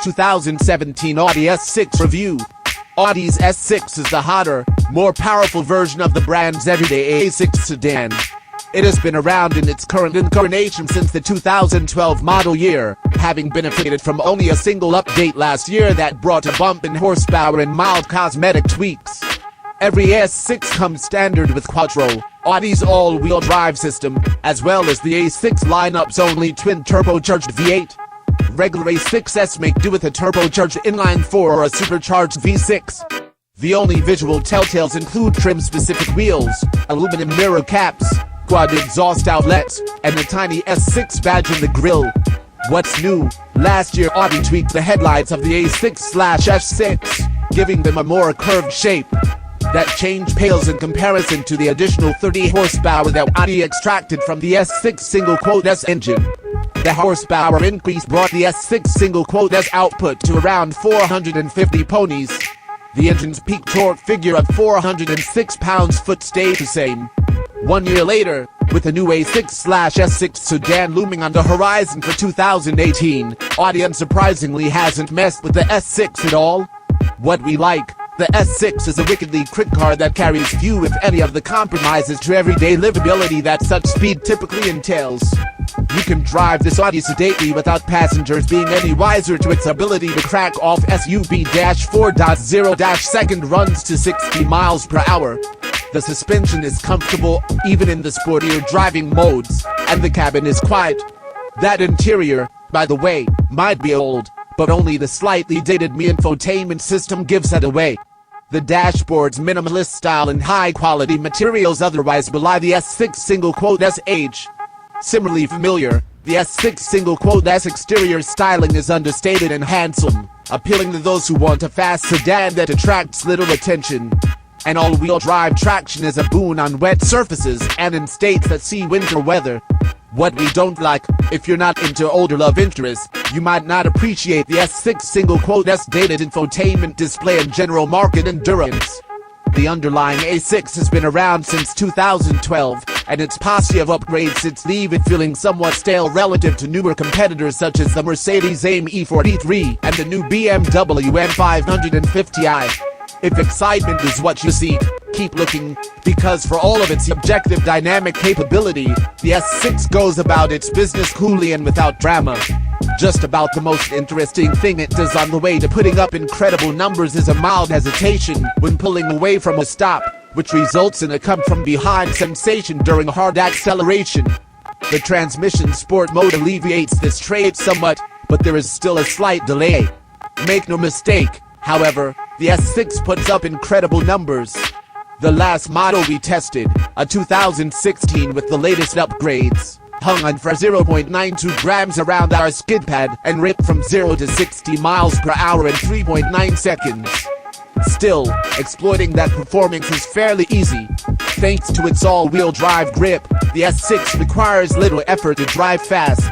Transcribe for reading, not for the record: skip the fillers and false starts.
2017 Audi S6 review. Audi's S6 is the hotter, more powerful version of the brand's everyday A6 sedan. It has been around in its current incarnation since the 2012 model year, having benefited from only a single update last year that brought a bump in horsepower and mild cosmetic tweaks. Every S6 comes standard with Quattro, Audi's all-wheel drive system, as well as the A6 lineup's only twin-turbocharged V8. Regular A6s make do with a turbocharged inline-4 or a supercharged V6. The only visual telltales include trim-specific wheels, aluminum mirror caps, quad exhaust outlets, and a tiny S6 badge in the grille. What's new? Last year Audi tweaked the headlights of the A6/S6, giving them a more curved shape. That change pales in comparison to the additional 30 horsepower that Audi extracted from the S6 S engine. The horsepower increase brought the S6 S output to around 450 ponies. The engine's peak torque figure of 406 pounds-foot stayed the same. 1 year later, with the new A6/S6 sedan looming on the horizon for 2018, Audi unsurprisingly hasn't messed with the S6 at all. What we like: the S6 is a wickedly quick car that carries few if any of the compromises to everyday livability that such speed typically entails. You can drive this Audi sedately without passengers being any wiser to its ability to crack off SUV-4.0- runs to 60 miles per hour. The suspension is comfortable, even in the sportier driving modes, and the cabin is quiet. That interior, by the way, might be old, but only the slightly dated infotainment system gives that away. The dashboard's minimalist style and high-quality materials otherwise belie the S6 S age. Similarly familiar, the S6 S exterior styling is understated and handsome, appealing to those who want a fast sedan that attracts little attention. And all-wheel drive traction is a boon on wet surfaces and in states that see winter weather. What we don't like: if you're not into older love interests, you might not appreciate the S6 S dated infotainment display and general market endurance. The underlying A6 has been around since 2012, and its posse of upgrades leave it feeling somewhat stale relative to newer competitors such as the Mercedes AIM E43 and the new BMW M550i. If excitement is what you seek, keep looking, because for all of its objective dynamic capability, the S6 goes about its business coolly and without drama. Just about the most interesting thing it does on the way to putting up incredible numbers is a mild hesitation when pulling away from a stop, which results in a come-from-behind sensation during hard acceleration. The transmission sport mode alleviates this trait somewhat, but there is still a slight delay. Make no mistake, however, the S6 puts up incredible numbers. The last model we tested, a 2016 with the latest upgrades, hung on for 0.92 grams around our skid pad and ripped from 0 to 60 miles per hour in 3.9 seconds. Still, exploiting that performance is fairly easy. Thanks to its all-wheel drive grip, the S6 requires little effort to drive fast.